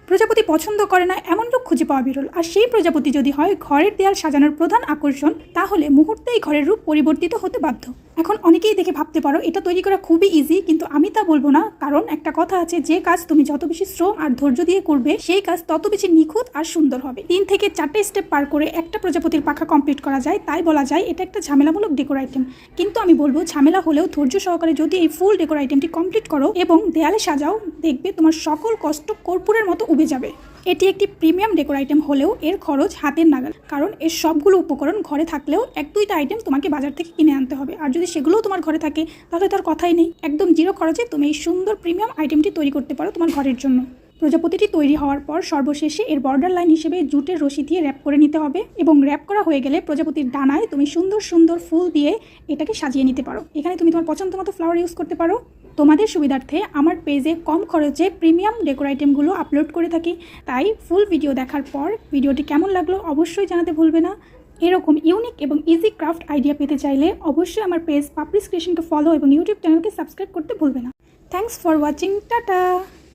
প্রজাপতি পছন্দ করে না এমন লোক খুঁজে পাওয়া বিরল। আর সেই প্রজাপতি যদি হয় ঘরের দেয়াল সাজানোর প্রধান আকর্ষণ, তাহলে মুহূর্তেই ঘরের রূপ পরিবর্তিত হতে বাধ্য। এখন অনেকেই দেখে ভাবতে পারো এটা তৈরি করা খুবই ইজি, কিন্তু আমি তা বলবো না। কারণ একটা কথা আছে, যে কাজ তুমি যত বেশি শ্রম আর ধৈর্য দিয়ে করবে সেই কাজ তত বেশি নিখুঁত আর সুন্দর হবে। 3 থেকে 4টে স্টেপ পার করে একটা প্রজাপতির পাখা কমপ্লিট করা যায়, তাই বলা যায় এটা একটা ঝামেলামূলক ডেকোর আইটেম। কিন্তু আমি বলবো ঝামেলা হলেও ধৈর্য সহকারে যদি এই ফুল ডেকোর আইটেমটি কমপ্লিট করো এবং দেয়ালে সাজাও, দেখবে তোমার সকল কষ্ট কর্পূরের মতো উবে যাবে। এটি একটি প্রিমিয়াম ডেকোর আইটেম হলেও এর খরচ হাতের নাগাল, কারণ এর সবগুলো উপকরণ ঘরে থাকলেও 1-2টা আইটেম তোমাকে বাজার থেকে কিনে আনতে হবে। আর যদি সেগুলোও তোমার ঘরে থাকে তাহলে তার কথাই নেই, একদম জিরো খরচে তুমি এই সুন্দর প্রিমিয়াম আইটেমটি তৈরি করতে পারো তোমার ঘরের জন্য। প্রজাপতিটি তৈরি হওয়ার পর সর্বশেষে এর বর্ডার লাইন হিসেবে জুটের রশি দিয়ে র্যাপ করে নিতে হবে, এবং র্যাপ করা হয়ে গেলে প্রজাপতির ডানায় তুমি সুন্দর সুন্দর ফুল দিয়ে এটাকে সাজিয়ে নিতে পারো। এখানে তুমি তোমার পছন্দ মতো ফ্লাওয়ার ইউজ করতে পারো। তোমাদের সুবিধার্থে আমার পেজে কম খরচে প্রিমিয়াম ডেকোর আইটেমগুলো আপলোড করে থাকি, তাই ফুল ভিডিও দেখার পর ভিডিওটি কেমন লাগলো অবশ্যই জানাতে ভুলবে না। এরকম ইউনিক এবং ইজি ক্রাফট আইডিয়া পেতে চাইলে অবশ্যই আমার পেজ পাপড়িস ক্রিয়েশনকে ফলো এবং ইউটিউব চ্যানেলকে সাবস্ক্রাইব করতে ভুলবে না। Thanks for watching, tata.